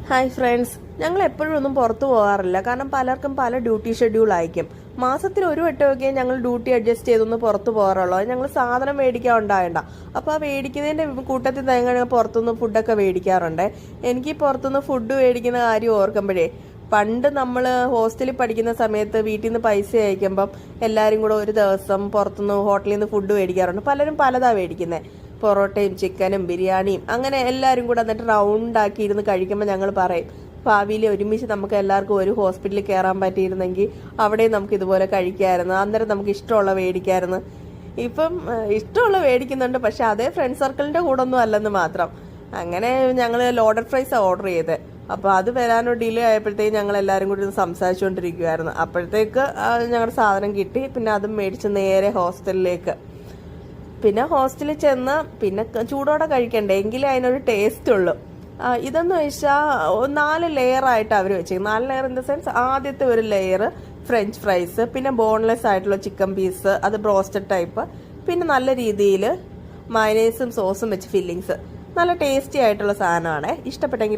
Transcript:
Hi friends, ഞങ്ങൾ എപ്പോഴും ഒന്നും പുറത്തു പോകാറില്ല. കാരണം പലർക്കും പല ഡ്യൂട്ടി ഷെഡ്യൂൾ ആയിരിക്കും. മാസത്തിൽ ഒരു വട്ടമൊക്കെ ഞങ്ങൾ ഡ്യൂട്ടി അഡ്ജസ്റ്റ് ചെയ്തൊന്ന് പുറത്തു പോകാറുള്ളൂ. ഞങ്ങൾ സാധനം മേടിക്കാൻ ഉണ്ടാകണ്ട. അപ്പോൾ ആ മേടിക്കുന്നതിൻ്റെ കൂട്ടത്തിൽ തന്നെ പുറത്തുനിന്ന് ഫുഡൊക്കെ മേടിക്കാറുണ്ട്. എനിക്ക് പുറത്തുനിന്ന് ഫുഡ് മേടിക്കുന്ന കാര്യം ഓർക്കുമ്പോഴേ, പണ്ട് നമ്മൾ ഹോസ്റ്റലിൽ പഠിക്കുന്ന സമയത്ത് വീട്ടിൽ നിന്ന് പൈസ അയക്കുമ്പം എല്ലാവരും കൂടെ ഒരു ദിവസം പുറത്തുനിന്ന് ഹോട്ടലിൽ നിന്ന് ഫുഡ് മേടിക്കാറുണ്ട്. പലരും പലതാണ് മേടിക്കുന്നത്. പൊറോട്ടയും ചിക്കനും ബിരിയാണിയും അങ്ങനെ എല്ലാവരും കൂടെ എന്നിട്ട് റൗണ്ടാക്കി ഇരുന്ന് കഴിക്കുമ്പോൾ ഞങ്ങൾ പറയും, ഭാവിയിൽ ഒരുമിച്ച് നമുക്ക് എല്ലാവർക്കും ഒരു ഹോസ്പിറ്റലിൽ കയറാൻ പറ്റിയിരുന്നെങ്കിൽ അവിടെ നമുക്ക് ഇതുപോലെ കഴിക്കാമായിരുന്നു. അന്നേരം നമുക്ക് ഇഷ്ടമുള്ള മേടിക്കാമായിരുന്നു. ഇപ്പം ഇഷ്ടമുള്ള മേടിക്കുന്നുണ്ട്, പക്ഷെ അതേ ഫ്രണ്ട് സർക്കിളിൻ്റെ കൂടെ ഒന്നും അല്ലെന്ന് മാത്രം. അങ്ങനെ ഞങ്ങൾ ലോഡഡ് ഫ്രൈസാണ് ഓർഡർ ചെയ്തത്. അപ്പോൾ അത് വരാനോ ഡിലേ ആയപ്പോഴത്തേക്ക് ഞങ്ങൾ എല്ലാവരും കൂടി സംസാരിച്ചുകൊണ്ടിരിക്കുമായിരുന്നു. അപ്പോഴത്തേക്ക് ഞങ്ങളുടെ സാധനം കിട്ടി. പിന്നെ അതും മേടിച്ച് നേരെ ഹോസ്റ്റലിലേക്ക്. പിന്നെ ഹോസ്റ്റലിൽ ചെന്ന് പിന്നെ ചൂടോടെ കഴിക്കണ്ടേ, എങ്കിലേ അതിനൊരു ടേസ്റ്റ് ഉള്ളൂ. ഇതെന്ന് വെച്ചാൽ 4 ലെയറായിട്ട് അവർ വെച്ചേക്കും. 4 ലെയർ ഇൻ ദ സെൻസ്, ആദ്യത്തെ ഒരു ലെയർ ഫ്രഞ്ച് ഫ്രൈസ്, പിന്നെ ബോൺലെസ് ആയിട്ടുള്ള ചിക്കൻ പീസ്, അത് ബ്രോസ്റ്റഡ് ടൈപ്പ്, പിന്നെ നല്ല രീതിയിൽ മയനൈസും സോസും വെച്ച് ഫില്ലിങ്സ്. നല്ല ടേസ്റ്റി ആയിട്ടുള്ള സാധനമാണ്. ഇഷ്ടപ്പെട്ടെങ്കിൽ